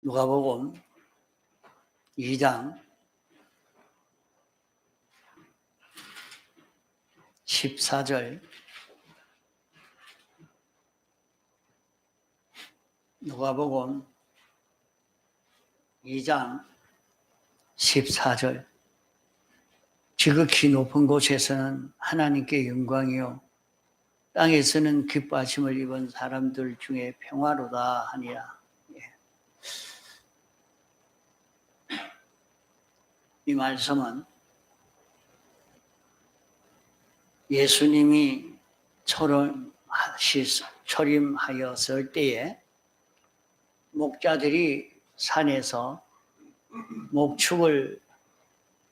누가복음 2장 14절, 누가복음 2장 14절. 지극히 높은 곳에서는 하나님께 영광이요 땅에서는 기뻐하심을 입은 사람들 중에 평화로다 하니라. 이 말씀은 예수님이 초림하였을 때에 목자들이 산에서 목축을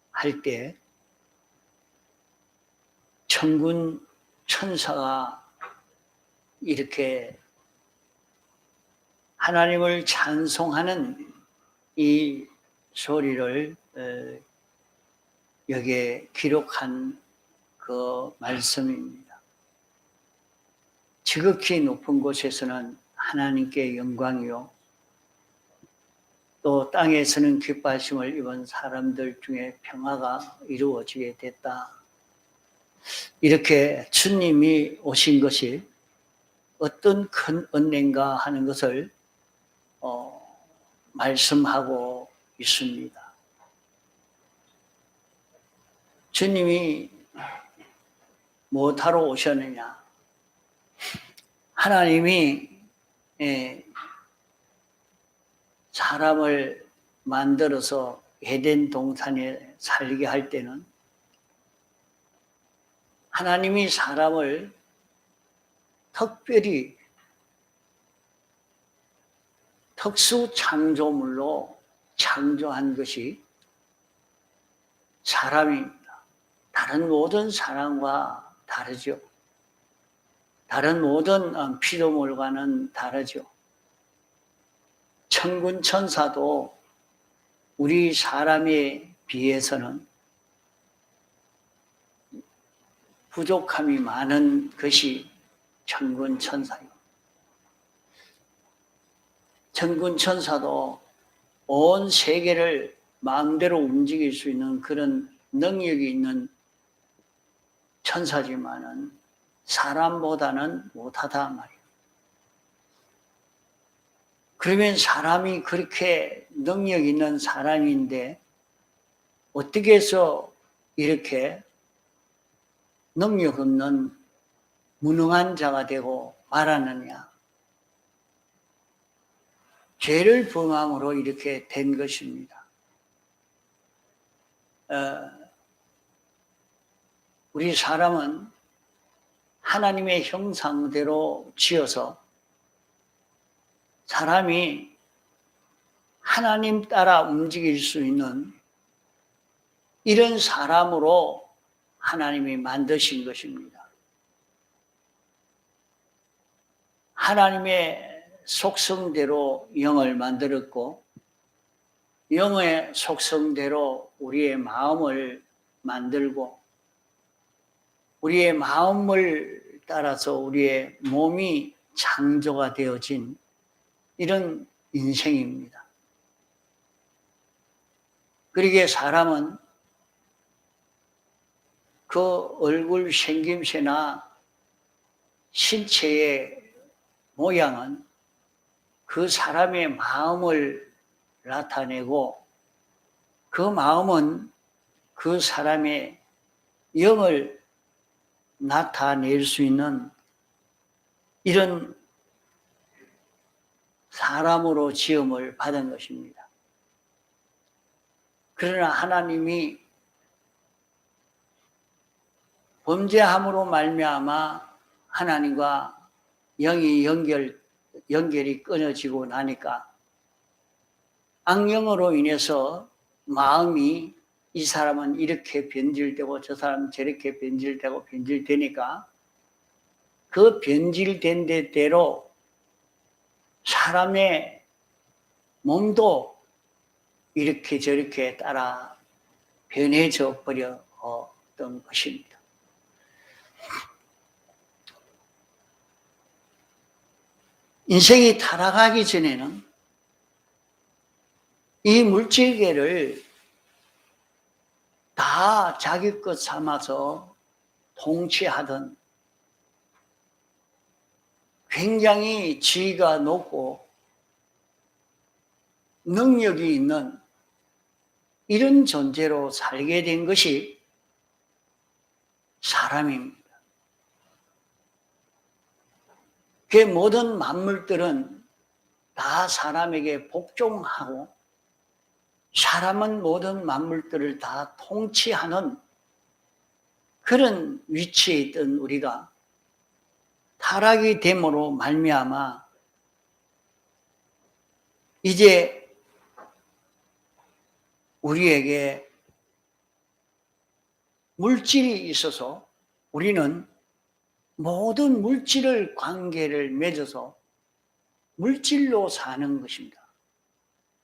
할 때 천군 천사가 이렇게 하나님을 찬송하는 이 소리를 여기에 기록한 그 말씀입니다. 지극히 높은 곳에서는 하나님께 영광이요 또 땅에서는 기뻐하심을 입은 사람들 중에 평화가 이루어지게 됐다. 이렇게 주님이 오신 것이 어떤 큰 은혜인가 하는 것을 말씀하고 있습니다. 주님이 무엇하러 오셨느냐? 하나님이 사람을 만들어서 에덴 동산에 살게 할 때는 하나님이 사람을 특별히 특수 창조물로 창조한 것이 사람입니다. 다른 모든 사람과 다르죠. 다른 모든 피조물과는 다르죠. 천군 천사도 우리 사람에 비해서는 부족함이 많은 것이 천군 천사요. 천군 천사도 온 세계를 마음대로 움직일 수 있는 그런 능력이 있는 천사지만은 사람보다는 못하다 말이에요. 그러면 사람이 그렇게 능력 있는 사람인데 어떻게 해서 이렇게 능력 없는 무능한 자가 되고 말하느냐? 죄를 범함으로 이렇게 된 것입니다. 우리 사람은 하나님의 형상대로 지어서 사람이 하나님 따라 움직일 수 있는 이런 사람으로 하나님이 만드신 것입니다. 하나님의 속성대로 영을 만들었고 영의 속성대로 우리의 마음을 만들고 우리의 마음을 따라서 우리의 몸이 창조가 되어진 이런 인생입니다. 그러기에 사람은 그 얼굴 생김새나 신체의 모양은 그 사람의 마음을 나타내고 그 마음은 그 사람의 영을 나타낼 수 있는 이런 사람으로 지음을 받은 것입니다. 그러나 하나님이 범죄함으로 말미암아 하나님과 영이 연결이 끊어지고 나니까 악령으로 인해서 마음이 이 사람은 이렇게 변질되고 저 사람은 저렇게 변질되니까 그 변질된 대로 사람의 몸도 이렇게 저렇게 따라 변해져 버렸던 것입니다. 인생이 타락하기 전에는 이 물질계를 다 자기 것 삼아서 통치하던 굉장히 지위가 높고 능력이 있는 이런 존재로 살게 된 것이 사람입니다. 그 모든 만물들은 다 사람에게 복종하고 사람은 모든 만물들을 다 통치하는 그런 위치에 있던 우리가 타락이 됨으로 말미암아 이제 우리에게 물질이 있어서 우리는 모든 물질을 관계를 맺어서 물질로 사는 것입니다.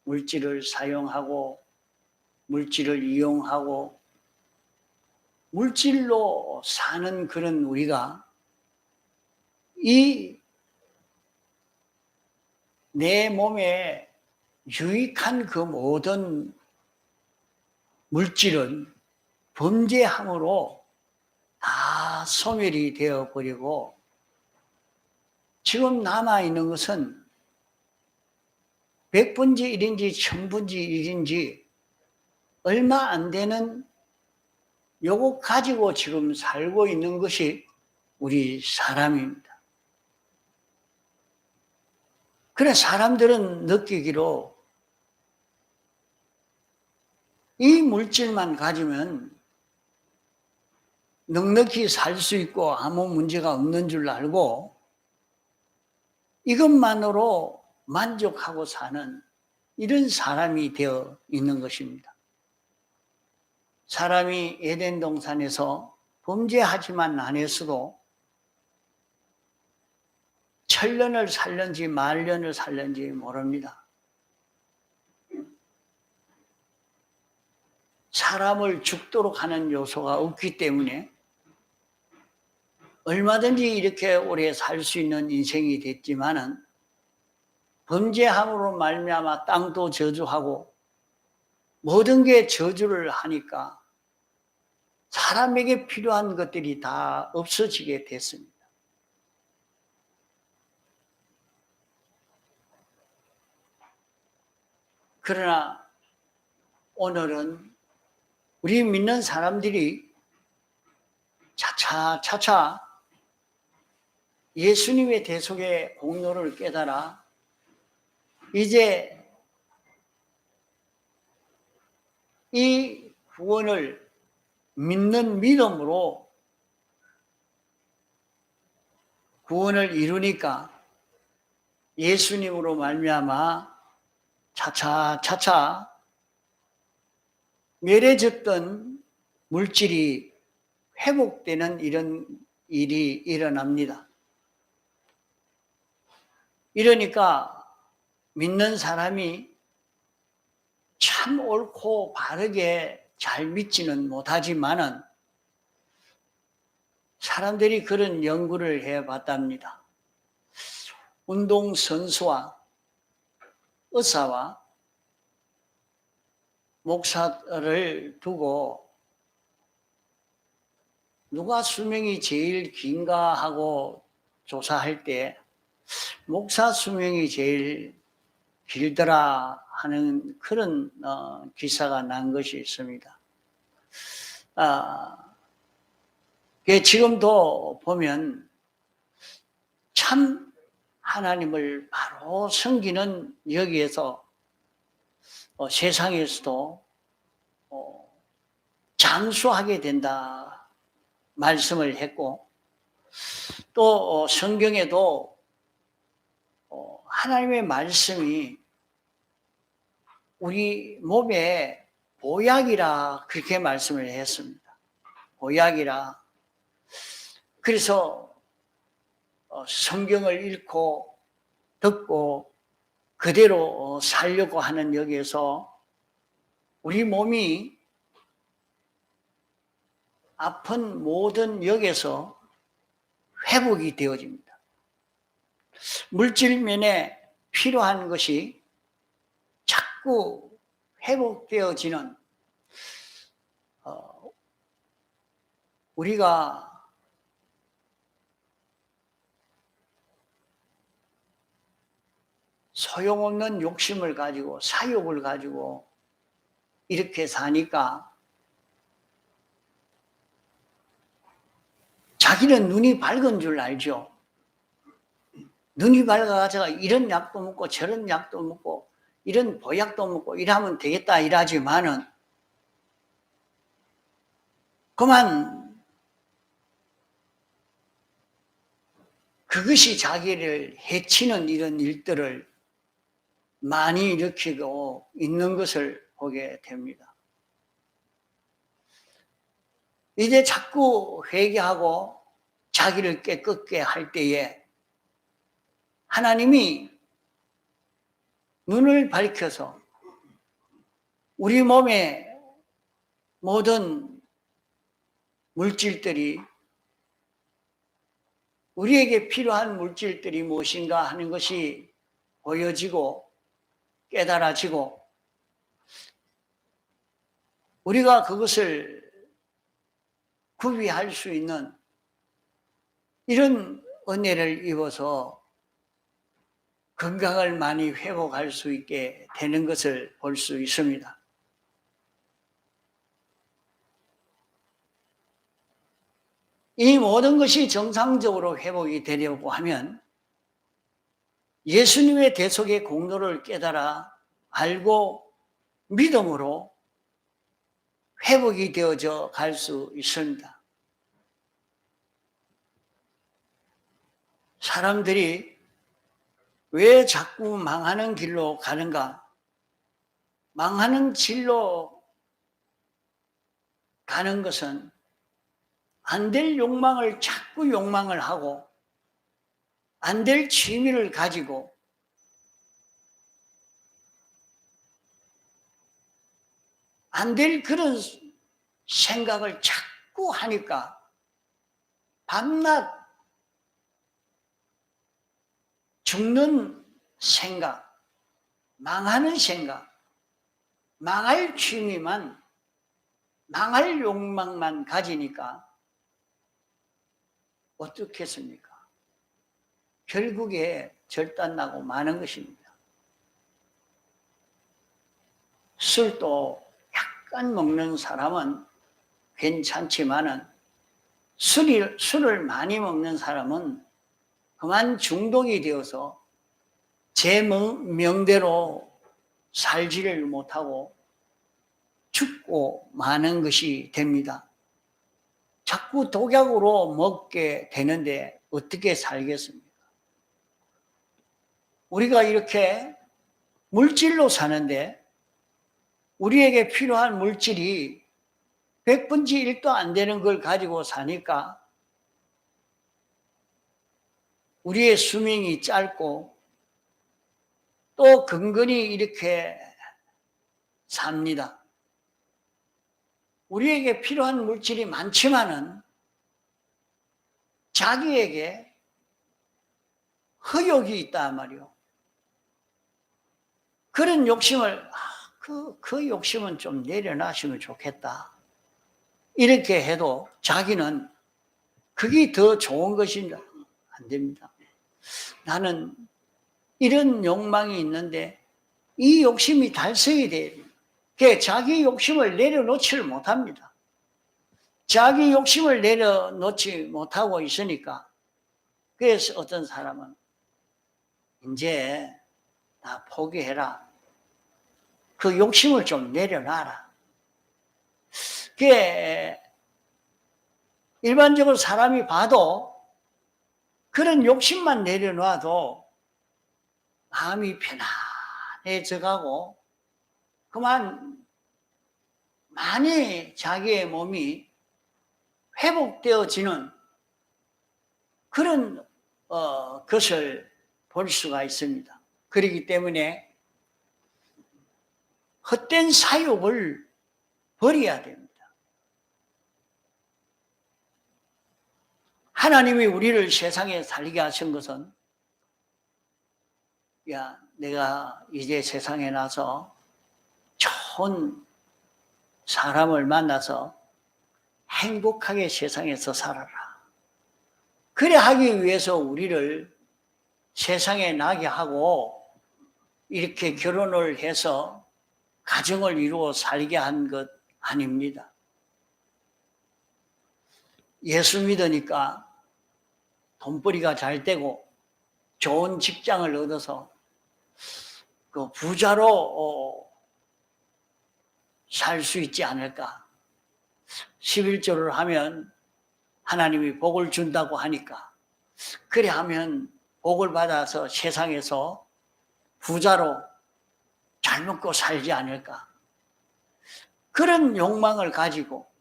물질을 사용하고 물질을 이용하고 물질로 사는 그런 우리가 이 내 몸에 유익한 그 모든 물질은 범죄함으로 다 소멸이 되어버리고 지금 남아있는 것은 100분지 1인지 1000분지 1인지 얼마 안 되는 요거 가지고 지금 살고 있는 것이 우리 사람입니다. 그래 사람들은 느끼기로 이 물질만 가지면 넉넉히 살 수 있고 아무 문제가 없는 줄 알고 이것만으로 만족하고 사는 이런 사람이 되어 있는 것입니다. 사람이 에덴 동산에서 범죄하지만 안 했어도 천년을 살는지 만년을 살는지 모릅니다. 사람을 죽도록 하는 요소가 없기 때문에 얼마든지 이렇게 오래 살 수 있는 인생이 됐지만은 범죄함으로 말미암아 땅도 저주하고 모든 게 저주를 하니까 사람에게 필요한 것들이 다 없어지게 됐습니다. 그러나 오늘은 우리 믿는 사람들이 차차 예수님의 대속의 공로를 깨달아 이제 이 구원을 믿는 믿음으로 구원을 이루니까 예수님으로 말미암아 차차 멸해졌던 물질이 회복되는 이런 일이 일어납니다. 이러니까 믿는 사람이 참 옳고 바르게 잘 믿지는 못하지만은 사람들이 그런 연구를 해봤답니다. 운동선수와 의사와 목사를 두고 누가 수명이 제일 긴가 하고 조사할 때 목사 수명이 제일 길더라 하는 그런 기사가 난 것이 있습니다. 지금도 보면 참 하나님을 바로 섬기는 여기에서 세상에서도 장수하게 된다 말씀을 했고 또 성경에도 하나님의 말씀이 우리 몸에 보약이라 그렇게 말씀을 했습니다. 보약이라. 그래서 성경을 읽고 듣고 그대로 살려고 하는 여기에서 우리 몸이 아픈 모든 역에서 회복이 되어집니다. 물질면에 필요한 것이 자꾸 회복되어지는 우리가 소용없는 욕심을 가지고 사욕을 가지고 이렇게 사니까 자기는 눈이 밝은 줄 알죠. 눈이 밝아가지고 이런 약도 먹고 저런 약도 먹고 이런 보약도 먹고 이러면 되겠다 이러지만은 그만 그것이 자기를 해치는 이런 일들을 많이 일으키고 있는 것을 보게 됩니다. 이제 자꾸 회개하고 자기를 깨끗게 할 때에 하나님이 눈을 밝혀서 우리 몸의 모든 물질들이 우리에게 필요한 물질들이 무엇인가 하는 것이 보여지고 깨달아지고 우리가 그것을 구비할 수 있는 이런 은혜를 입어서 건강을 많이 회복할 수 있게 되는 것을 볼 수 있습니다. 이 모든 것이 정상적으로 회복이 되려고 하면 예수님의 대속의 공로를 깨달아 알고 믿음으로 회복이 되어져 갈 수 있습니다. 사람들이 왜 자꾸 망하는 길로 가는가? 망하는 길로 가는 것은 안 될 욕망을 자꾸 욕망을 하고 안 될 취미를 가지고 안 될 그런 생각을 자꾸 하니까 밤낮 죽는 생각, 망하는 생각, 망할 취미만, 망할 욕망만 가지니까 어떻겠습니까? 결국에 절단나고 마는 것입니다. 술도 약간 먹는 사람은 괜찮지만은 술을 많이 먹는 사람은 그만 중독이 되어서 제 명대로 살지를 못하고 죽고 마는 것이 됩니다. 자꾸 독약으로 먹게 되는데 어떻게 살겠습니까? 우리가 이렇게 물질로 사는데 우리에게 필요한 물질이 100분의 1도 안 되는 걸 가지고 사니까 우리의 수명이 짧고 또 근근히 이렇게 삽니다. 우리에게 필요한 물질이 많지만은 자기에게 허욕이 있단 말이요. 그런 욕심을 그 욕심은 좀 내려놔시면 좋겠다. 이렇게 해도 자기는 그게 더 좋은 것인가? 안 됩니다. 나는 이런 욕망이 있는데 이 욕심이 달성이 돼야 돼요. 자기 욕심을 내려놓지를 못합니다. 자기 욕심을 내려놓지 못하고 있으니까 그래서 어떤 사람은 이제 나 포기해라. 그 욕심을 좀 내려놔라. 그게 일반적으로 사람이 봐도 그런 욕심만 내려놔도 마음이 편안해져 가고 그만 많이 자기의 몸이 회복되어지는 그런 것을 볼 수가 있습니다. 그렇기 때문에 헛된 사욕을 버려야 됩니다. 하나님이 우리를 세상에 살게 하신 것은 야, 내가 이제 세상에 나서 좋은 사람을 만나서 행복하게 세상에서 살아라. 그래 하기 위해서 우리를 세상에 나게 하고 이렇게 결혼을 해서 가정을 이루어 살게 한 것 아닙니다. 예수 믿으니까 돈벌이가 잘 되고 좋은 직장을 얻어서 그 부자로 살 수 있지 않을까. 11조를 하면 하나님이 복을 준다고 하니까 그래 하면 복을 받아서 세상에서 부자로 잘 먹고 살지 않을까. 그런 욕망을 가지고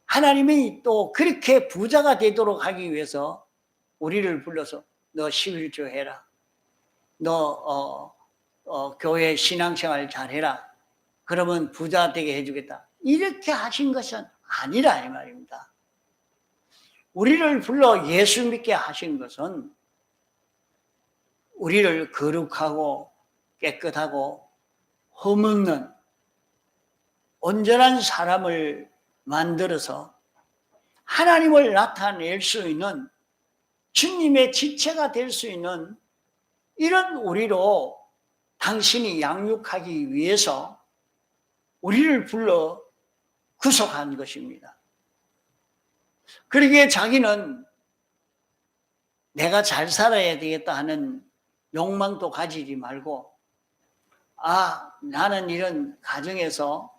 하나님이 또 그렇게 부자가 되도록 하기 위해서 우리를 불러서 너 11조 해라. 너 교회 신앙생활 잘해라. 그러면 부자 되게 해주겠다. 이렇게 하신 것은 아니라 이 말입니다. 우리를 불러 예수 믿게 하신 것은 우리를 거룩하고 깨끗하고 흠없는 온전한 사람을 만들어서 하나님을 나타낼 수 있는 주님의 지체가 될 수 있는 이런 우리로 당신이 양육하기 위해서 우리를 불러 구속한 것입니다. 그러기에 자기는 내가 잘 살아야 되겠다 하는 욕망도 가지지 말고 나는 이런 가정에서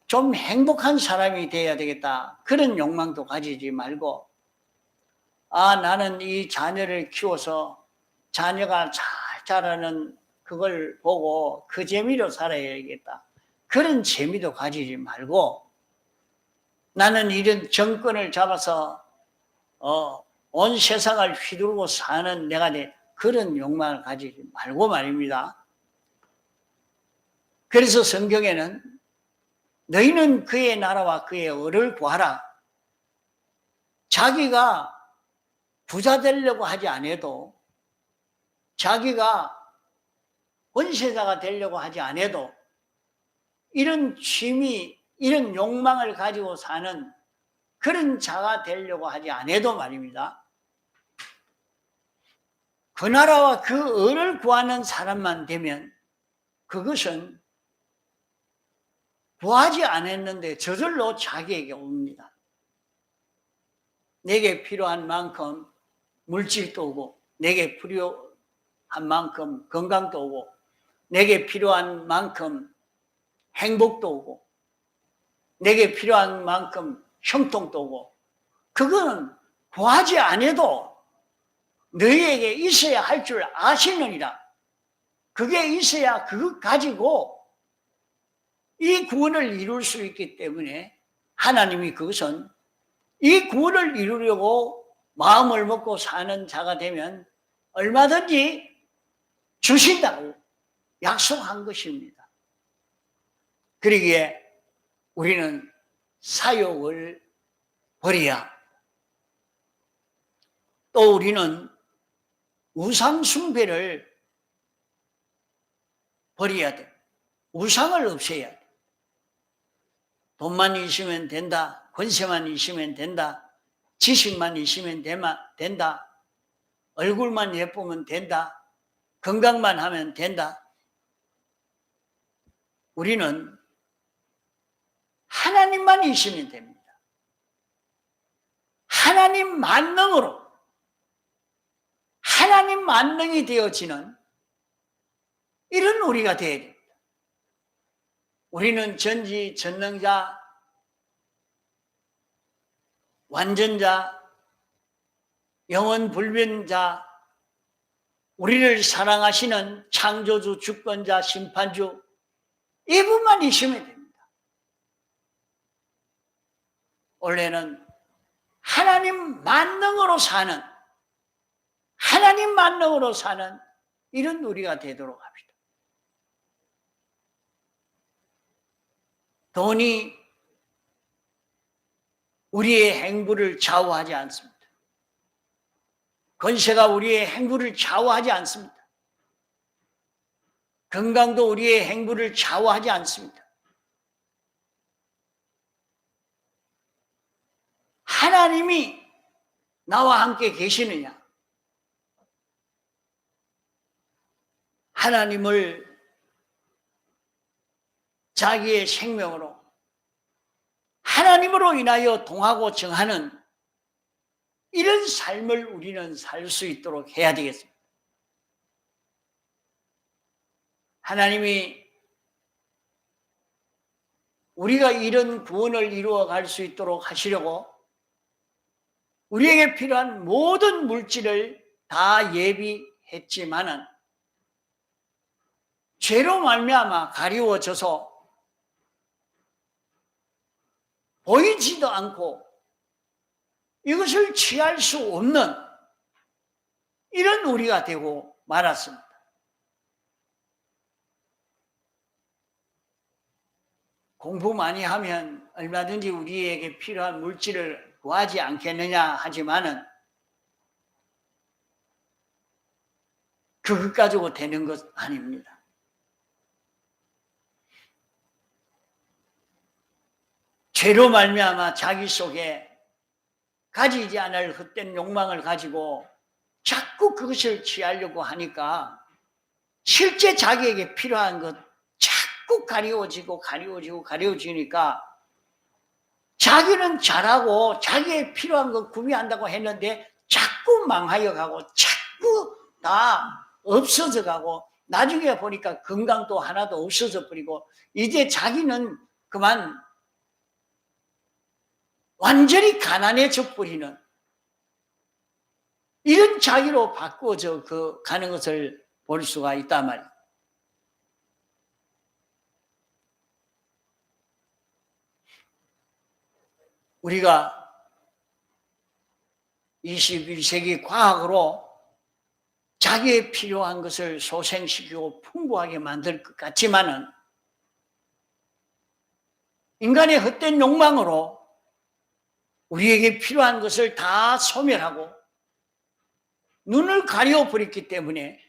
좀 행복한 사람이 되어야 되겠다. 그런 욕망도 가지지 말고 나는 이 자녀를 키워서 자녀가 잘 자라는 그걸 보고 그 재미로 살아야겠다. 그런 재미도 가지지 말고 나는 이런 정권을 잡아서 온 세상을 휘두르고 사는 내가 그런 욕망을 가지지 말고 말입니다. 그래서 성경에는 너희는 그의 나라와 그의 의를 구하라. 자기가 부자 되려고 하지 않아도 자기가 권세자가 되려고 하지 않아도 이런 취미, 이런 욕망을 가지고 사는 그런 자가 되려고 하지 않아도 말입니다. 그 나라와 그 의를 구하는 사람만 되면 그것은 구하지 않았는데 저절로 자기에게 옵니다. 내게 필요한 만큼 물질도 오고 내게 필요한 만큼 건강도 오고 내게 필요한 만큼 행복도 오고 내게 필요한 만큼 형통도 오고 그거는 구하지 않아도 너희에게 있어야 할 줄 아시느니라. 그게 있어야 그것 가지고 이 구원을 이룰 수 있기 때문에 하나님이 그것은 이 구원을 이루려고 마음을 먹고 사는 자가 되면 얼마든지 주신다고 약속한 것입니다. 그러기에 우리는 사욕을 버려야 또 우리는 우상 숭배를 버려야 돼. 우상을 없애야 돼. 돈만 있으면 된다. 권세만 있으면 된다. 지식만 있으면 된다. 얼굴만 예쁘면 된다. 건강만 하면 된다. 우리는 하나님만 있으면 됩니다. 하나님 만능으로 하나님 만능이 되어지는 이런 우리가 되어야 됩니다. 우리는 전지전능자, 완전자, 영원불변자, 우리를 사랑하시는 창조주, 주권자, 심판주 이분만 있으면 됩니다. 원래는 하나님 만능으로 사는 하나님 만능으로 사는 이런 우리가 되도록 합시다. 돈이 우리의 행보를 좌우하지 않습니다. 권세가 우리의 행보를 좌우하지 않습니다. 건강도 우리의 행보를 좌우하지 않습니다. 하나님이 나와 함께 계시느냐? 하나님을 자기의 생명으로 하나님으로 인하여 동하고 정하는 이런 삶을 우리는 살 수 있도록 해야 되겠습니다. 하나님이 우리가 이런 구원을 이루어 갈 수 있도록 하시려고 우리에게 필요한 모든 물질을 다 예비했지만은 죄로 말미암아 가리워져서 보이지도 않고 이것을 취할 수 없는 이런 우리가 되고 말았습니다. 공부 많이 하면 얼마든지 우리에게 필요한 물질을 구하지 않겠느냐 하지만은 그것 가지고 되는 것 아닙니다. 죄로 말미암아 자기 속에 가지지 않을 헛된 욕망을 가지고 자꾸 그것을 취하려고 하니까 실제 자기에게 필요한 것 자꾸 가리워지니까 자기는 잘하고 자기의 필요한 것 구비한다고 했는데 자꾸 망하여 가고 자꾸 다 없어져 가고 나중에 보니까 건강도 하나도 없어져 버리고 이제 자기는 그만 완전히 가난해져 버리는 이런 자기로 바꾸어져 가는 것을 볼 수가 있단 말이에요. 우리가 21세기 과학으로 자기의 필요한 것을 소생시키고 풍부하게 만들 것 같지만은 인간의 헛된 욕망으로 우리에게 필요한 것을 다 소멸하고 눈을 가려버렸기 때문에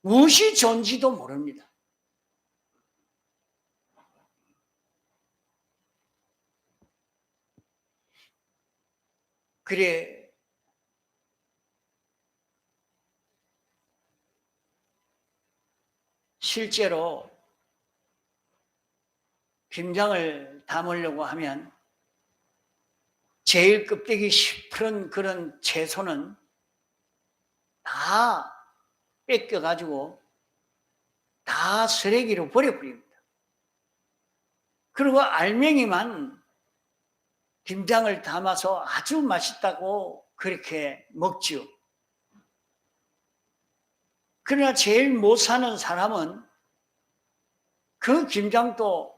무엇이 좋은지도 모릅니다. 그래 실제로 김장을 담으려고 하면 제일 껍데기 시퍼런 그런 채소는 다 뺏겨가지고 다 쓰레기로 버려버립니다. 그리고 알맹이만 김장을 담아서 아주 맛있다고 그렇게 먹지요. 그러나 제일 못 사는 사람은 그 김장도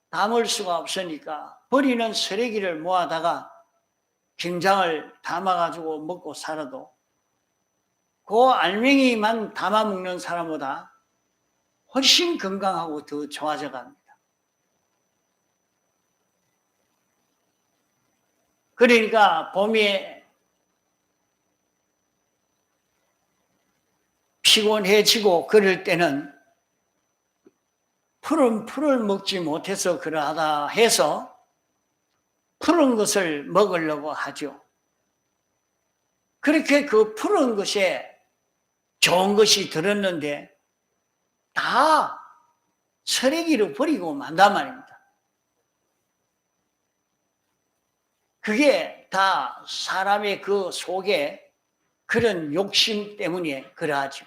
담을 수가 없으니까 버리는 쓰레기를 모아다가 김장을 담아가지고 먹고 살아도 그 알맹이만 담아 먹는 사람보다 훨씬 건강하고 더 좋아져 갑니다. 그러니까 봄에 피곤해지고 그럴 때는 푸른 풀을 먹지 못해서 그러하다 해서 푸른 것을 먹으려고 하죠. 그렇게 그 푸른 것에 좋은 것이 들었는데 다 쓰레기로 버리고 만단 말입니다. 그게 다 사람의 그 속에 그런 욕심 때문에 그러하죠.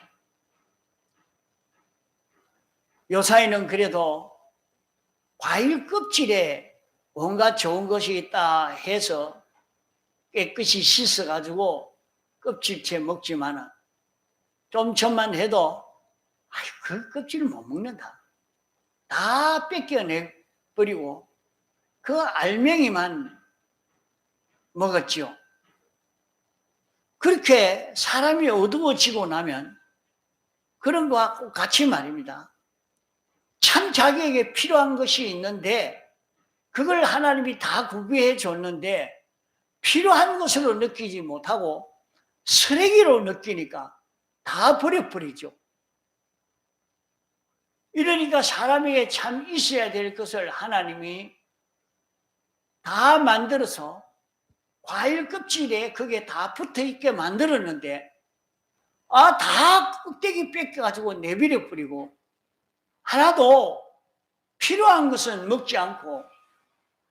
요사이는 그래도 과일 껍질에 뭔가 좋은 것이 있다 해서 깨끗이 씻어가지고 껍질째 먹지만 좀 전만 해도 그 껍질을 못 먹는다. 다 뺏겨내버리고 그 알맹이만 먹었지요. 그렇게 사람이 어두워지고 나면 그런 거와 같이 말입니다. 참 자기에게 필요한 것이 있는데 그걸 하나님이 다 구비해 줬는데 필요한 것으로 느끼지 못하고 쓰레기로 느끼니까 다 버려버리죠. 이러니까 사람에게 참 있어야 될 것을 하나님이 다 만들어서 과일 껍질에 그게 다 붙어 있게 만들었는데 다 껍데기 뺏겨가지고 내버려 버리고 하나도 필요한 것은 먹지 않고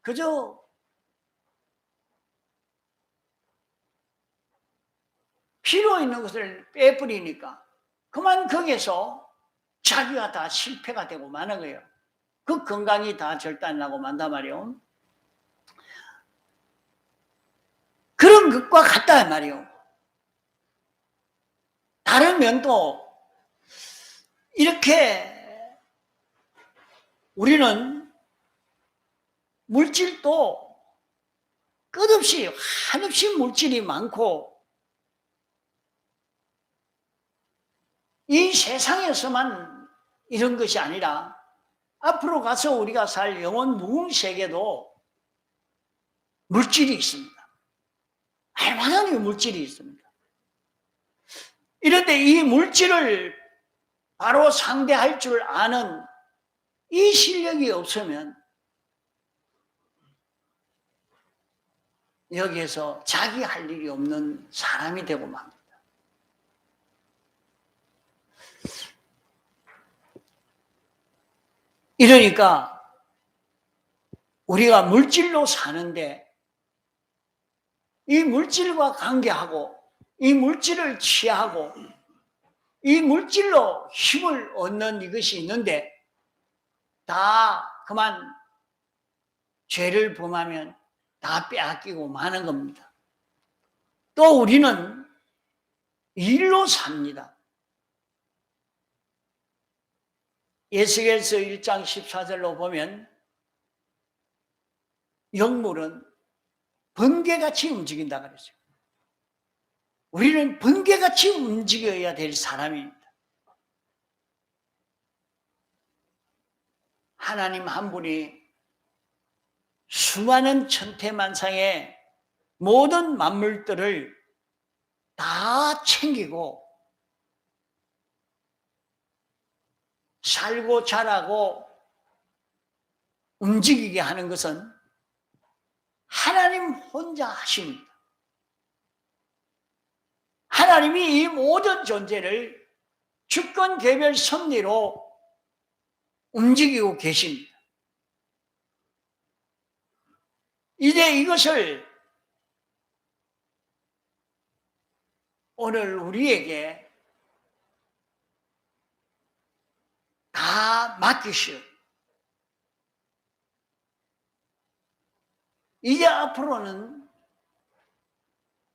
그저 필요 있는 것을 빼버리니까 그만 거기서 자기가 다 실패가 되고 마는 거예요. 그 건강이 다 절단나고 만단 말이에요. 그런 것과 같다 말이에요. 다른 면도 이렇게 우리는 물질도 끝없이 한없이 물질이 많고 이 세상에서만 이런 것이 아니라 앞으로 가서 우리가 살 영원 무궁세계도 물질이 있습니다. 얼마나 물질이 있습니다. 이런데 이 물질을 바로 상대할 줄 아는 이 실력이 없으면 여기에서 자기 할 일이 없는 사람이 되고 맙니다. 이러니까 우리가 물질로 사는데 이 물질과 관계하고 이 물질을 취하고 이 물질로 힘을 얻는 이것이 있는데 다 그만 죄를 범하면 다 빼앗기고 마는 겁니다. 또 우리는 일로 삽니다. 에스겔서 1장 14절로 보면 영물은 번개같이 움직인다 그랬어요. 우리는 번개같이 움직여야 될 사람입니다. 하나님 한 분이 수많은 천태만상의 모든 만물들을 다 챙기고 살고 자라고 움직이게 하는 것은 하나님 혼자 하십니다. 하나님이 이 모든 존재를 주권 개별 섭리로 움직이고 계십니다. 이제 이것을 오늘 우리에게 다 맡기시오. 이제 앞으로는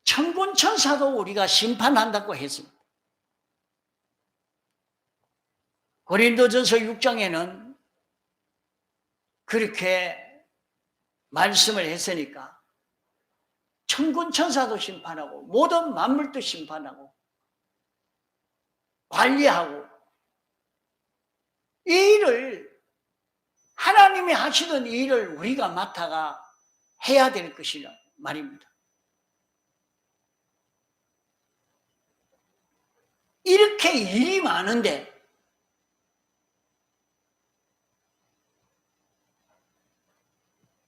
천군천사도 우리가 심판한다고 했습니다. 고린도전서 6장에는 그렇게 말씀을 했으니까 천군천사도 심판하고 모든 만물도 심판하고 관리하고 이 일을 하나님이 하시던 이 일을 우리가 맡아가 해야 될 것이라 말입니다. 이렇게 일이 많은데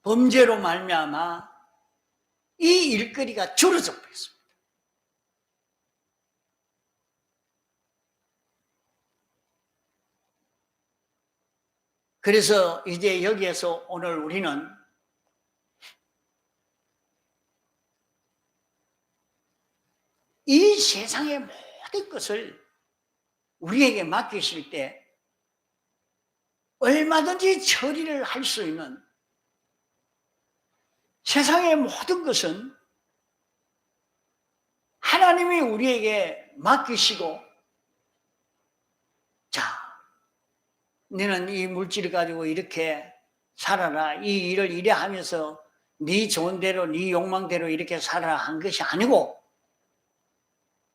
범죄로 말미암아 이 일거리가 줄어져 버렸습니다. 그래서 이제 여기에서 오늘 우리는 이 세상의 모든 것을 우리에게 맡기실 때 얼마든지 처리를 할 수 있는 세상의 모든 것은 하나님이 우리에게 맡기시고 자, 너는 이 물질을 가지고 이렇게 살아라. 이 일을 이래 하면서 네 좋은 대로 네 욕망대로 이렇게 살아라 한 것이 아니고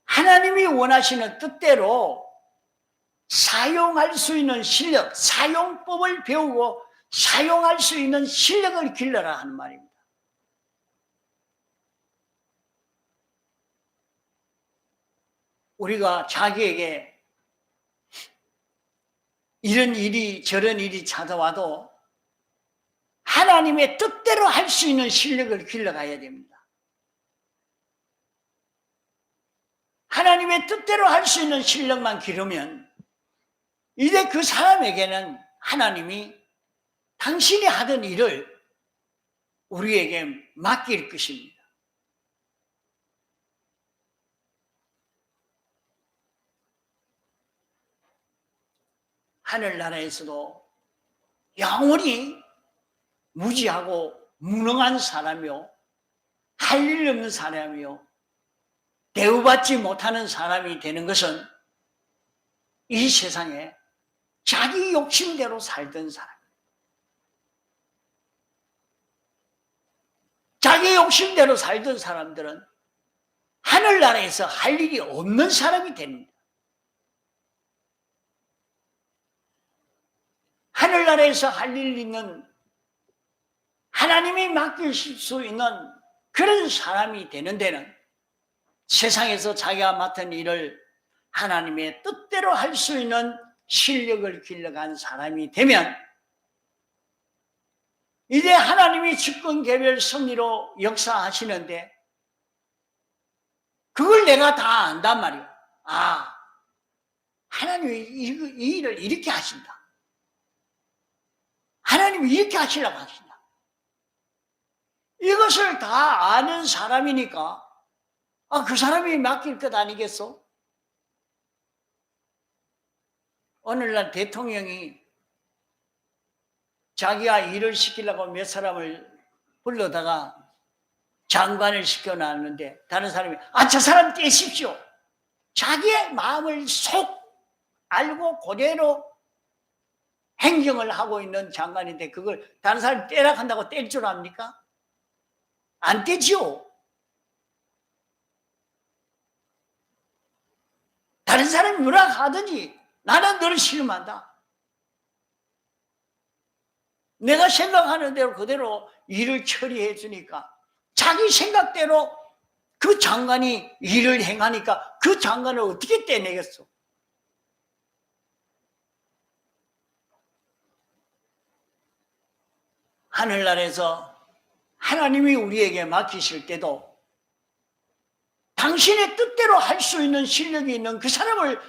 하나님이 원하시는 뜻대로 사용할 수 있는 실력, 사용법을 배우고 사용할 수 있는 실력을 길러라 하는 말입니다. 우리가 자기에게 이런 일이 저런 일이 찾아와도 하나님의 뜻대로 할 수 있는 실력을 길러가야 됩니다. 하나님의 뜻대로 할 수 있는 실력만 기르면 이제 그 사람에게는 하나님이 당신이 하던 일을 우리에게 맡길 것입니다. 하늘나라에서도 영원히 무지하고 무능한 사람이요, 할 일 없는 사람이요, 대우받지 못하는 사람이 되는 것은 이 세상에 자기 욕심대로 살던 사람, 자기 욕심대로 살던 사람들은 하늘나라에서 할 일이 없는 사람이 됩니다. 하늘나라에서 할 일 있는, 하나님이 맡기실 수 있는 그런 사람이 되는 데는 세상에서 자기가 맡은 일을 하나님의 뜻대로 할 수 있는 실력을 길러간 사람이 되면 이제 하나님이 집권개별 섭리로 역사하시는데 그걸 내가 다 안단 말이야. 아, 하나님이 이 일을 이렇게 하신다. 하나님이 이렇게 하시려고 하신다. 이것을 다 아는 사람이니까 그 사람이 맡길 것 아니겠어? 오늘날 대통령이 자기가 일을 시키려고 몇 사람을 불러다가 장관을 시켜놨는데 다른 사람이 저 사람 떼십시오. 자기의 마음을 속 알고 그대로 행정을 하고 있는 장관인데 그걸 다른 사람이 떼라 한다고 뗄 줄 압니까? 안 떼지요. 다른 사람이 뭐라 하든지 나는 너를 신임한다. 내가 생각하는 대로 그대로 일을 처리해 주니까 자기 생각대로 그 장관이 일을 행하니까 그 장관을 어떻게 떼내겠어? 하늘나라에서 하나님이 우리에게 맡기실 때도 당신의 뜻대로 할 수 있는 실력이 있는 그 사람을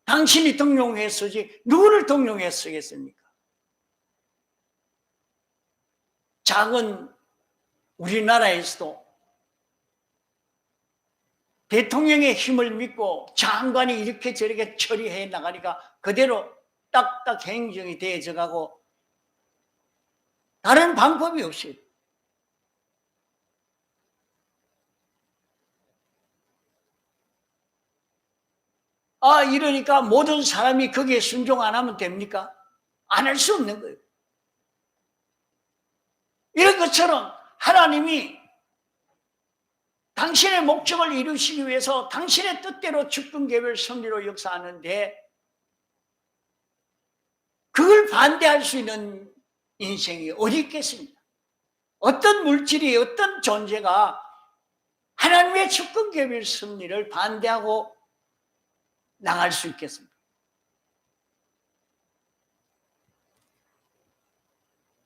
당신이 등용해 쓰지 누구를 등용해 쓰겠습니까? 작은 우리나라에서도 대통령의 힘을 믿고 장관이 이렇게 저렇게 처리해 나가니까 그대로 딱딱 행정이 되어져 가고 다른 방법이 없이 이러니까 모든 사람이 거기에 순종 안 하면 됩니까? 안 할 수 없는 거예요. 이런 것처럼 하나님이 당신의 목적을 이루시기 위해서 당신의 뜻대로 주권개별 섭리로 역사하는데 그걸 반대할 수 있는 인생이 어디 있겠습니까? 어떤 물질이 어떤 존재가 하나님의 주권개별 섭리를 반대하고 나갈 수 있겠습니까?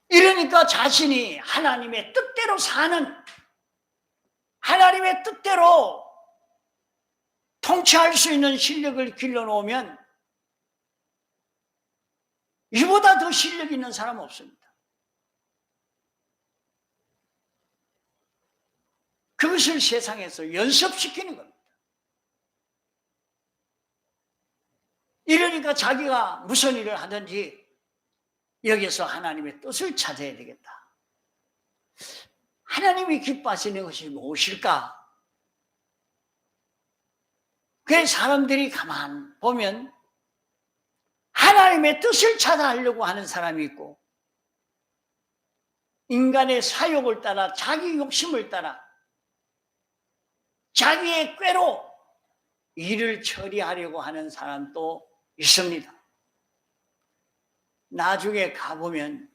이러니까 자신이 하나님의 뜻대로 사는, 하나님의 뜻대로 통치할 수 있는 실력을 길러놓으면 이보다 더 실력 있는 사람 없습니다. 그것을 세상에서 연습시키는 겁니다. 이러니까 자기가 무슨 일을 하든지 여기서 하나님의 뜻을 찾아야 되겠다. 하나님이 기뻐하시는 것이 무엇일까? 그래서 사람들이 가만 보면 하나님의 뜻을 찾아하려고 하는 사람이 있고 인간의 사욕을 따라 자기 욕심을 따라 자기의 꾀로 일을 처리하려고 하는 사람도 있습니다. 나중에 가보면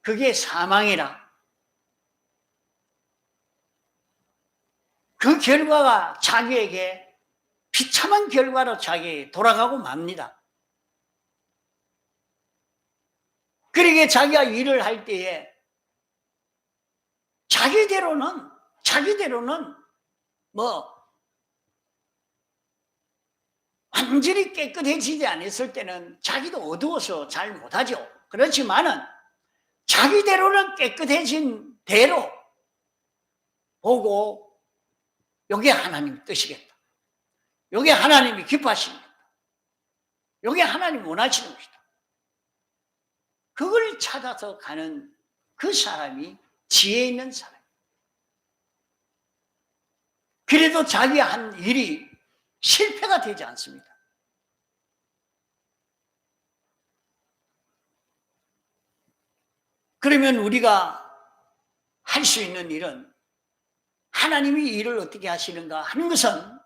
그게 사망이라 그 결과가 자기에게 비참한 결과로 자기에게 돌아가고 맙니다. 그러게 자기가 일을 할 때에 자기대로는 뭐 완전히 깨끗해지지 않았을 때는 자기도 어두워서 잘 못하죠. 그렇지만은 자기대로는 깨끗해진 대로 보고 이게 하나님 뜻이겠다. 이게 하나님이 기뻐하십니다. 이게 하나님 원하시는 것이다. 그걸 찾아서 가는 그 사람이 지혜 있는 사람. 그래도 자기 한 일이 실패가 되지 않습니다. 그러면 우리가 할 수 있는 일은 하나님이 일을 어떻게 하시는가 하는 것은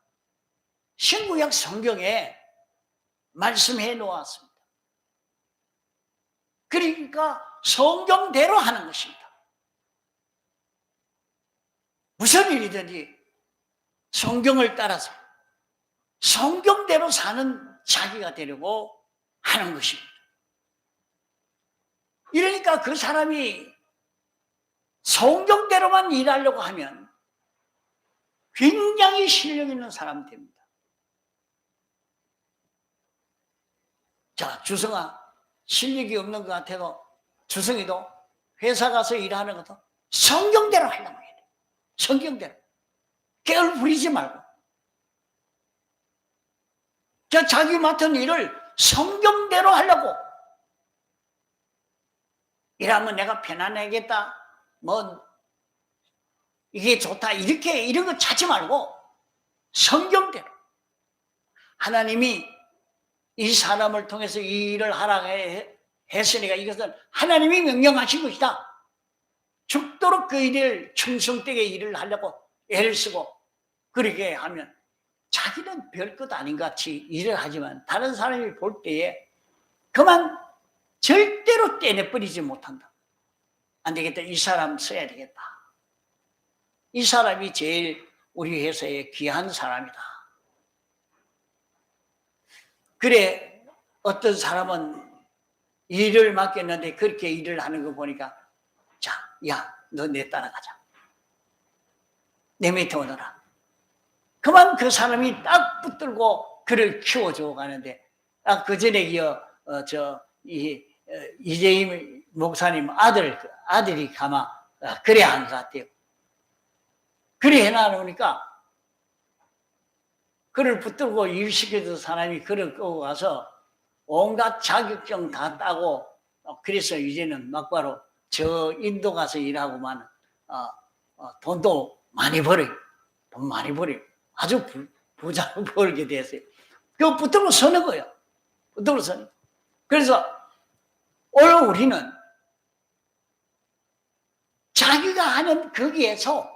신구약 성경에 말씀해 놓았습니다. 그러니까 성경대로 하는 것입니다. 무슨 일이든지 성경을 따라서 성경대로 사는 자기가 되려고 하는 것입니다. 이러니까 그 사람이 성경대로만 일하려고 하면 굉장히 실력 있는 사람이 됩니다. 자, 주성아, 실력이 없는 것 같아도 주성이도 회사 가서 일하는 것도 성경대로 하려고 해야 돼. 성경대로. 깨를 부리지 말고. 자, 자기 맡은 일을 성경대로 하려고. 이러면 내가 편안하겠다. 뭐 이게 좋다. 이런 거 찾지 말고 성경대로. 하나님이 이 사람을 통해서 이 일을 하라고 했으니까 이것은 하나님이 명령하신 것이다. 죽도록 그 일을 충성되게 일을 하려고 애를 쓰고 그렇게 하면 자기는 별것 아닌 것 같이 일을 하지만 다른 사람이 볼 때에 그만 절대로 떼내버리지 못한다. 안 되겠다. 이 사람 써야 되겠다. 이 사람이 제일 우리 회사에 귀한 사람이다. 그래, 어떤 사람은 일을 맡겼는데 그렇게 일을 하는 거 보니까 자, 야, 너 내 따라가자. 내 밑에 오너라. 그만 그 사람이 딱 붙들고 그를 키워줘 가는데 그 전에 이재임 목사님 아들이 가마 그래 한 것 같아요. 그래 해놔놓으니까 그를 붙들고 일시켜준 사람이 그를 끌고 가서 온갖 자격증 다 따고 그래서 이제는 막바로 저 인도 가서 일하고만 돈도 많이 벌어요. 돈 많이 벌어요. 아주 부자로 벌게 됐어요. 그거 붙들고 서는 거예요. 붙들고 서는. 그래서 오늘 우리는 자기가 하는 거기에서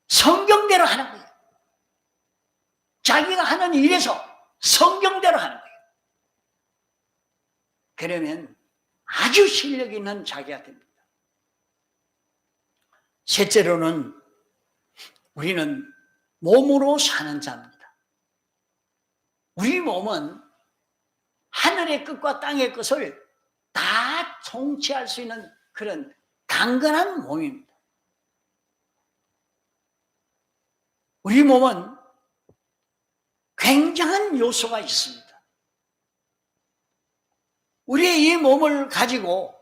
성경대로 하는 거예요. 자기가 하는 일에서 성경대로 하는 거예요. 그러면 아주 실력 있는 자기가 됩니다. 셋째로는 우리는 몸으로 사는 자입니다. 우리 몸은 하늘의 끝과 땅의 끝을 다 통치할 수 있는 그런 강건한 몸입니다. 우리 몸은 굉장한 요소가 있습니다. 우리의 이 몸을 가지고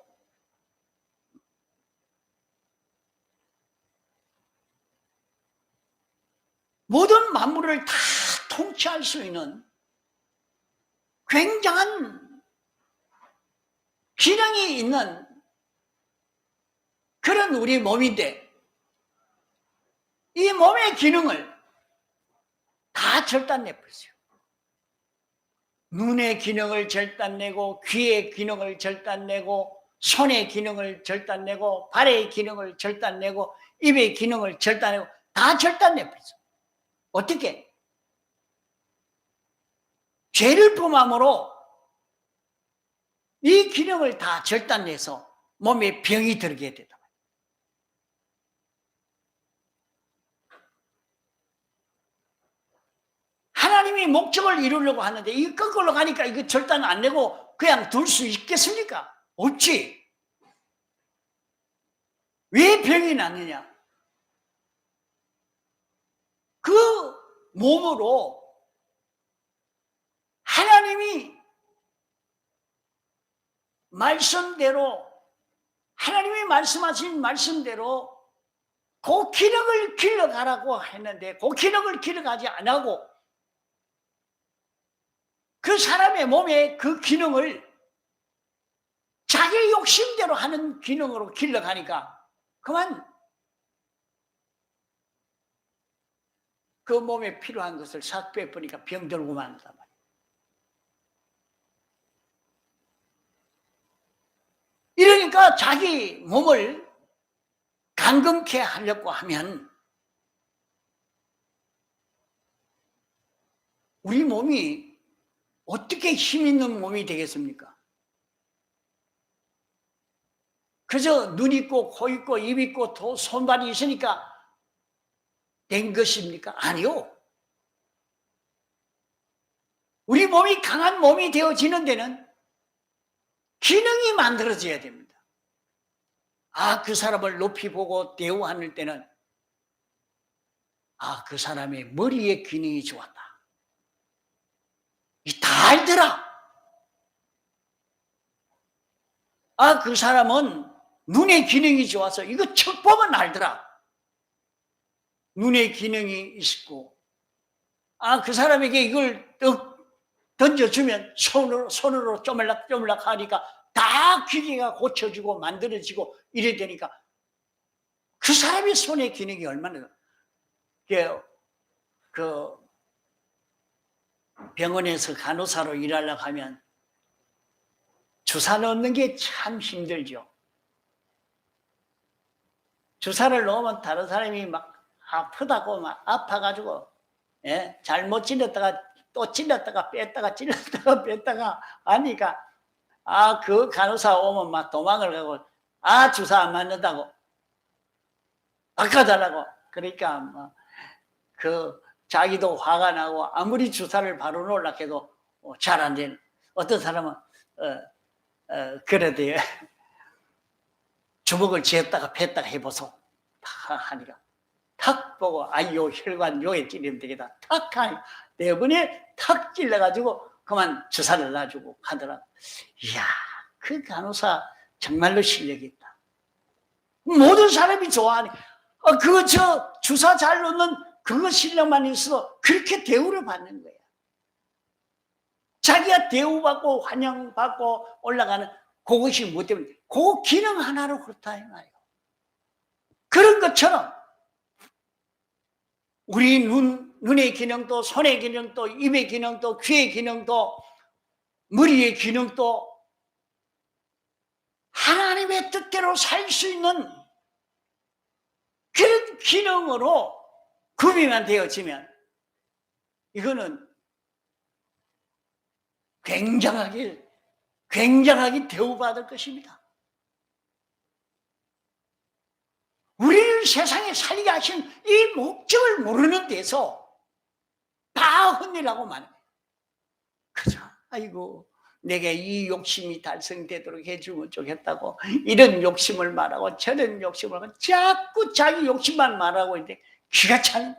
모든 만물을 다 통치할 수 있는 굉장한 기능이 있는 그런 우리 몸인데 이 몸의 기능을 다 절단내버렸어요. 눈의 기능을 절단내고 귀의 기능을 절단내고 손의 기능을 절단내고 발의 기능을 절단내고 입의 기능을 절단내고 다 절단내버렸어요. 어떻게? 죄를 범함으로 이 기능을 다 절단내서 몸에 병이 들게 되다. 하나님이 목적을 이루려고 하는데 이 거꾸로 가니까 이거 절단 안 내고 그냥 둘 수 있겠습니까? 없지. 왜 병이 났느냐? 그 몸으로 하나님이 말씀대로, 하나님이 말씀하신 말씀대로 그 기능을 길러가라고 했는데 그 기능을 길러가지 안 하고 그 사람의 몸의 그 기능을 자기 욕심대로 하는 기능으로 길러가니까 그만 그 몸에 필요한 것을 싹 빼버리니까 병들고 만다 말이에요. 이러니까 자기 몸을 감금케 하려고 하면 우리 몸이 어떻게 힘 있는 몸이 되겠습니까? 그저 눈 있고 코 있고 입 있고 손발이 있으니까 된 것입니까? 아니요. 우리 몸이 강한 몸이 되어지는 데는 기능이 만들어져야 됩니다. 아, 그 사람을 높이 보고 대우할 때는 아, 그 사람의 머리의 기능이 좋았다. 이 다 알더라. 아, 그 사람은 눈의 기능이 좋아서 이거 척 보면 알더라. 눈의 기능이 있고, 아, 그 사람에게 이걸 던져주면 손으로 쪼물락 하니까 다 기계가 고쳐지고 만들어지고 이래 되니까 그 사람의 손의 기능이 얼마나, 그 병원에서 간호사로 일하려고 하면 주사 넣는 게 참 힘들죠. 주사를 넣으면 다른 사람이 막 아프다고 막 아파가지고, 예? 잘못 찔렀다가 또 찔렀다가 뺐다가 찔렀다가 뺐다가 하니까 아, 그 간호사 오면 막 도망을 가고 아, 주사 안 맞는다고 바꿔달라고. 그러니까 뭐 그 자기도 화가 나고 아무리 주사를 바로 놓으려고 해도 잘 안 되는. 어떤 사람은 그래도 주먹을 쥐었다가 뺐다가 해보소 하니까 탁 보고 요 혈관 요에 찔리면 되겠다 탁 하니까 대부분에 탁 찔러가지고 그만 주사를 놔주고 하더라고. 이야, 그 간호사 정말로 실력이 있다. 모든 사람이 좋아하니 저 주사 잘 놓는 그거 실력만 있어도 그렇게 대우를 받는 거야. 자기가 대우받고 환영받고 올라가는 그것이 뭐 때문에 그 기능 하나로 그렇다 이 말이에요. 그런 것처럼 우리 눈의 기능도 손의 기능도 입의 기능도 귀의 기능도 머리의 기능도 하나님의 뜻대로 살 수 있는 그런 기능으로 구비만 되어지면 이거는 굉장하게 대우받을 것입니다. 우리를 세상에 살게 하신 이 목적을 모르는 데서 다 혼내라고 말해요. 그죠? 아이고, 내게 이 욕심이 달성되도록 해주면 좋겠다고 이런 욕심을 말하고 저런 욕심을 말하고 자꾸 자기 욕심만 말하고 있는데 기가 차는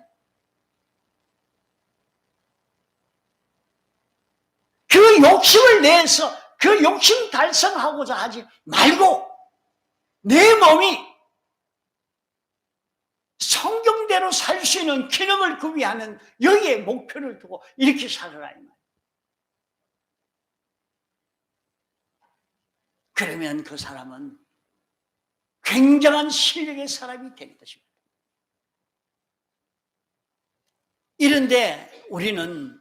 그 욕심을 내서 그 욕심 달성하고자 하지 말고 내 몸이 성경대로 살 수 있는 기능을 구비하는 여기에 목표를 두고 이렇게 살아라 이 말이에요. 그러면 그 사람은 굉장한 실력의 사람이 될 것입니다. 이런데 우리는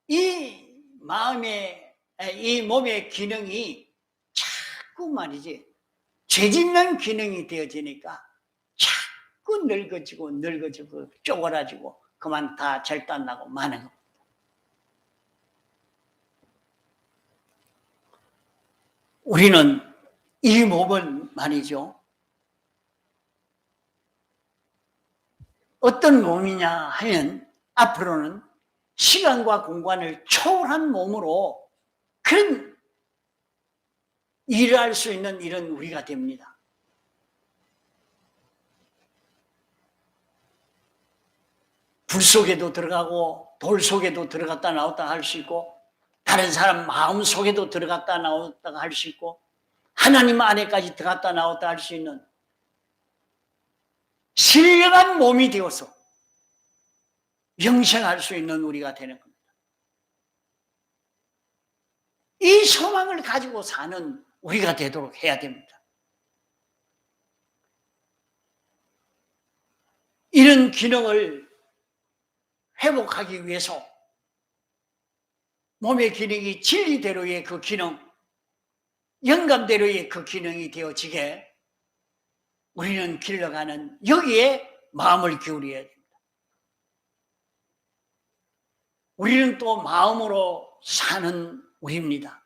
이 몸의 기능이 자꾸 말이지 죄짓는 기능이 되어지니까 자꾸 늙어지고 쪼그라지고 그만 다 절단나고 마는 겁니다. 우리는 이 몸은 말이죠. 어떤 몸이냐 하면 앞으로는 시간과 공간을 초월한 몸으로 그런 일할 수 있는 이런 우리가 됩니다. 불 속에도 들어가고 돌 속에도 들어갔다 나왔다 할 수 있고 다른 사람 마음 속에도 들어갔다 나왔다 할 수 있고 하나님 안에까지 들어갔다 나왔다 할 수 있는 신령한 몸이 되어서 영생할 수 있는 우리가 되는 겁니다. 이 소망을 가지고 사는 우리가 되도록 해야 됩니다. 이런 기능을 회복하기 위해서 몸의 기능이 진리대로의 그 기능, 영감대로의 그 기능이 되어지게 우리는 길러가는 여기에 마음을 기울여야 됩니다. 우리는 또 마음으로 사는 우리입니다.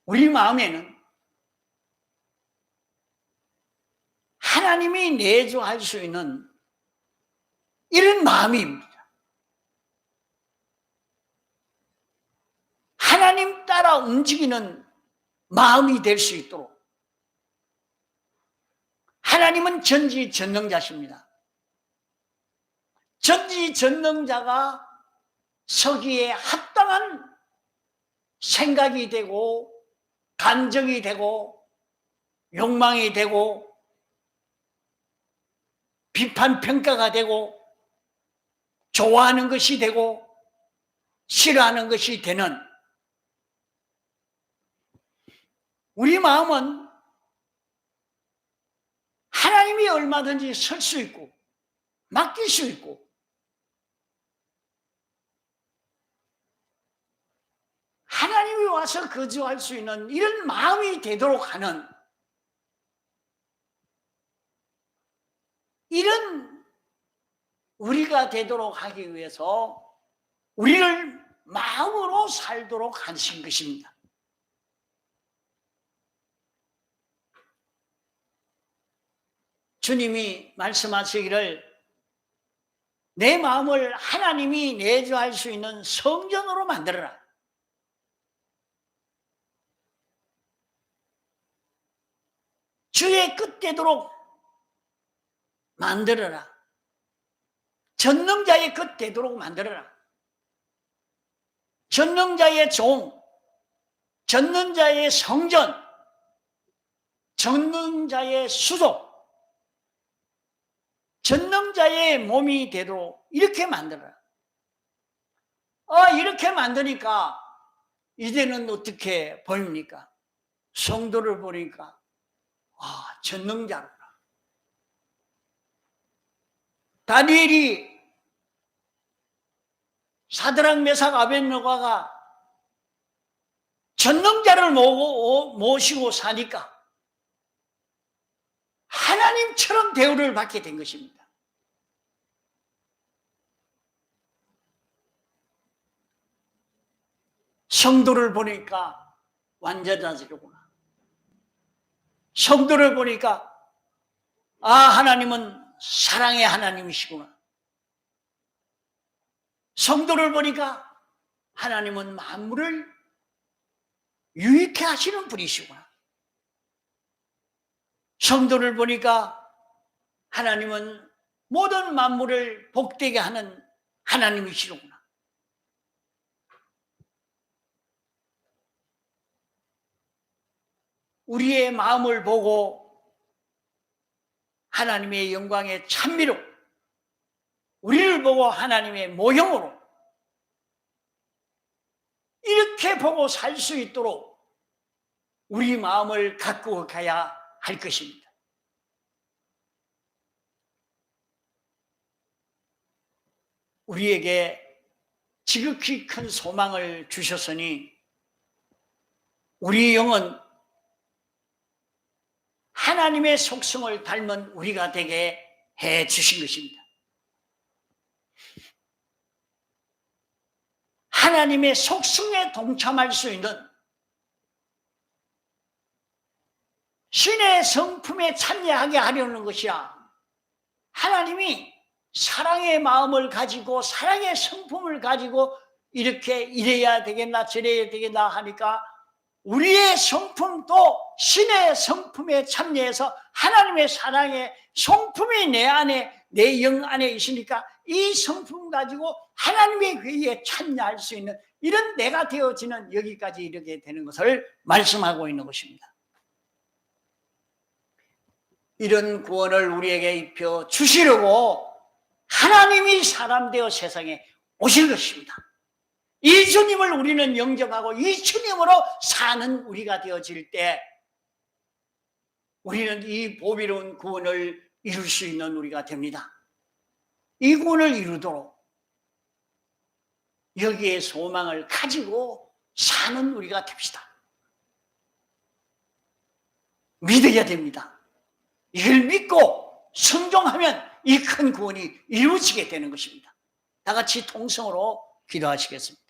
우리 마음에는 하나님이 내주할 수 있는 이런 마음입니다. 하나님 따라 움직이는 마음이 될 수 있도록 하나님은 전지전능자십니다. 전지전능자가 서기에 합당한 생각이 되고 감정이 되고 욕망이 되고 비판 평가가 되고 좋아하는 것이 되고 싫어하는 것이 되는 우리 마음은 하나님이 얼마든지 설 수 있고 맡길 수 있고 하나님이 와서 거주할 수 있는 이런 마음이 되도록 하는 이런 우리가 되도록 하기 위해서 우리를 마음으로 살도록 하신 것입니다. 주님이 말씀하시기를 내 마음을 하나님이 내주할 수 있는 성전으로 만들어라. 주의 끝되도록 만들어라. 전능자의 끝되도록 만들어라. 전능자의 종, 전능자의 성전, 전능자의 수도, 전능자의 몸이 되도록 이렇게 만들어라. 이렇게 만드니까 이제는 어떻게 보입니까? 성도를 보니까 전능자로라. 다니엘이 사드락 메삭 아벳느고가 전능자를 모시고 사니까 하나님처럼 대우를 받게 된 것입니다. 성도를 보니까 완전하시구나. 성도를 보니까 하나님은 사랑의 하나님이시구나. 성도를 보니까 하나님은 만물을 유익해 하시는 분이시구나. 성도를 보니까 하나님은 모든 만물을 복되게 하는 하나님이시구나. 우리의 마음을 보고 하나님의 영광의 찬미로 우리를 보고 하나님의 모형으로 이렇게 보고 살 수 있도록 우리 마음을 갖고 가야 할 것입니다. 우리에게 지극히 큰 소망을 주셨으니 우리 영은 하나님의 속성을 닮은 우리가 되게 해 주신 것입니다. 하나님의 속성에 동참할 수 있는 신의 성품에 참여하게 하려는 것이야. 하나님이 사랑의 마음을 가지고 사랑의 성품을 가지고 이렇게 이래야 되겠나 저래야 되겠나 하니까 우리의 성품도 신의 성품에 참여해서 하나님의 사랑의 성품이 내 안에, 내 영 안에 있으니까 이 성품 가지고 하나님의 회의에 참여할 수 있는 이런 내가 되어지는 여기까지 이르게 되는 것을 말씀하고 있는 것입니다. 이런 구원을 우리에게 입혀 주시려고 하나님이 사람 되어 세상에 오실 것입니다. 이 주님을 우리는 영접하고 이 주님으로 사는 우리가 되어질 때 우리는 이 보배로운 구원을 이룰 수 있는 우리가 됩니다. 이 구원을 이루도록 여기에 소망을 가지고 사는 우리가 됩시다. 믿어야 됩니다. 이걸 믿고 순종하면 이 큰 구원이 이루어지게 되는 것입니다. 다 같이 통성으로 기도하시겠습니다.